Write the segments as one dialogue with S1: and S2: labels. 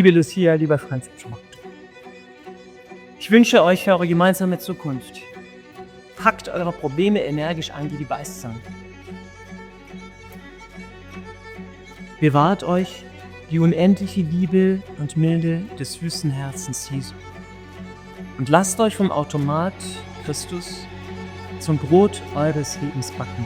S1: Liebe Lucia, lieber Franz, ich wünsche euch für eure gemeinsame Zukunft. Packt eure Probleme energisch an wie die Beißzange. Bewahrt euch die unendliche Liebe und Milde des süßen Herzens Jesu. Und lasst euch vom Automat Christus zum Brot eures Lebens backen.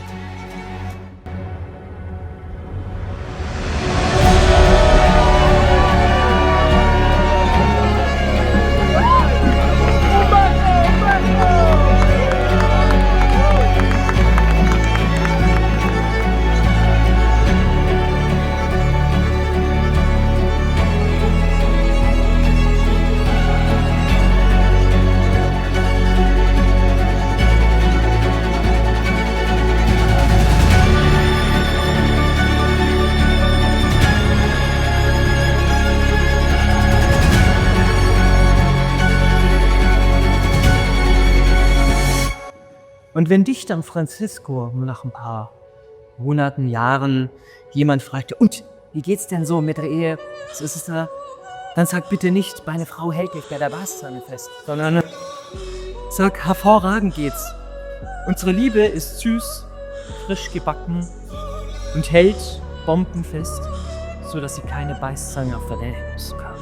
S1: Und wenn dich dann Francisco nach ein paar Monaten, Jahren jemand fragte, und wie geht's denn so mit der Ehe? Was ist es da? Dann sag bitte nicht, meine Frau hält mich bei der Beißzange fest, sondern sag, hervorragend geht's. Unsere Liebe ist süß, frisch gebacken und hält bombenfest, sodass sie keine Beißzange auf der Welt kann.